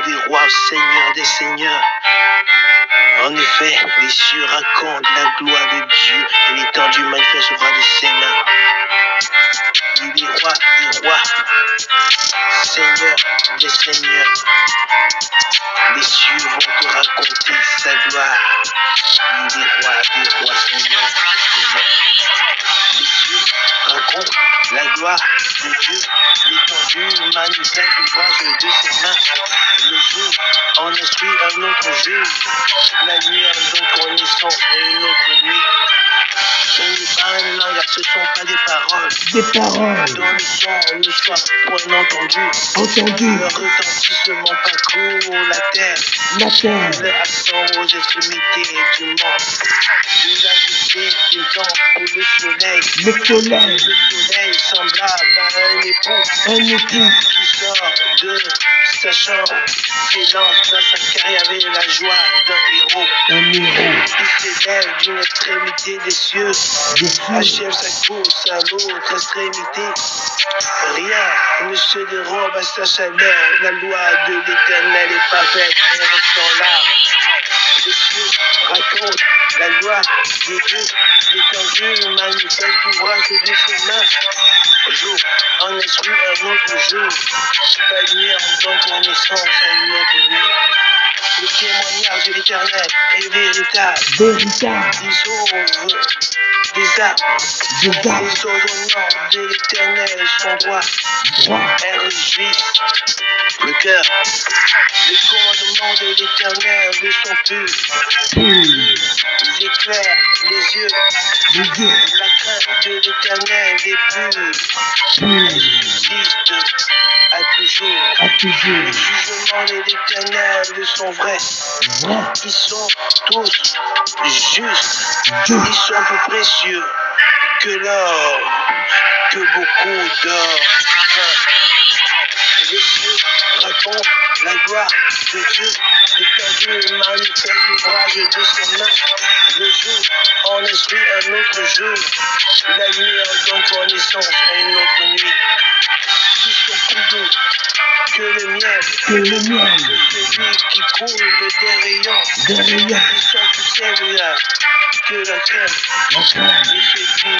des rois, Seigneur des seigneurs. En effet, les cieux racontent la gloire de Dieu et l'étendue manifestera de ses mains. Il est roi des rois, Seigneur des seigneurs. Les cieux vont te raconter sa gloire. Il est roi des rois, Seigneur des seigneurs. Les cieux racontent la gloire de Dieu, l'étendue manifeste l'ouvrage de ses mains. Le jour en instruit un autre jour, la nuit en donne connaissance et une autre nuit. Ce n'est pas un langage, ce ne sont pas des paroles. Des paroles. Dans le son ne soit point entendu. Le retentissement parcourt la terre. Le accent aux extrémités du monde. Il a jeté des dents pour le soleil. Le soleil semblable à un époux qui sort de sa chambre, s'élance dans sa carrière avec la joie d'un héros. Il s'élève d'une extrémité des cieux, achève sa course à l'autre extrémité. Rien ne se dérobe à sa chaleur, la loi de l'Éternel est parfaite et reste en larmes. Les cieux racontent la gloire de Dieu, l'étendue manifeste l'ouvrage de ses mains. Jour en instruit un autre jour, la nuit en donne connaissance à une autre nuit. Le témoignage de l'Éternel est véritable. Il sauve des âmes. Les ordonnances de l'Éternel sont droits. Elles réjouissent le cœur. Les commandements de l'Éternel sont purs. Ils éclairent les yeux. La crainte de l'Éternel est pure. Elle subsiste à toujours. Les jugements de l'Éternel sont vrais. Ils sont tous justes. Ils sont plus précieux que l'or, que beaucoup d'or. Les cieux racontent la gloire de Dieu, l'étendue manifeste l'ouvrage de ses mains. Le jour en instruit un autre jour, la nuit en donne connaissance à une autre nuit. Qui sont plus doux que le miel, celui qui coule des rayons. Ils sont plus sérieux que la crème.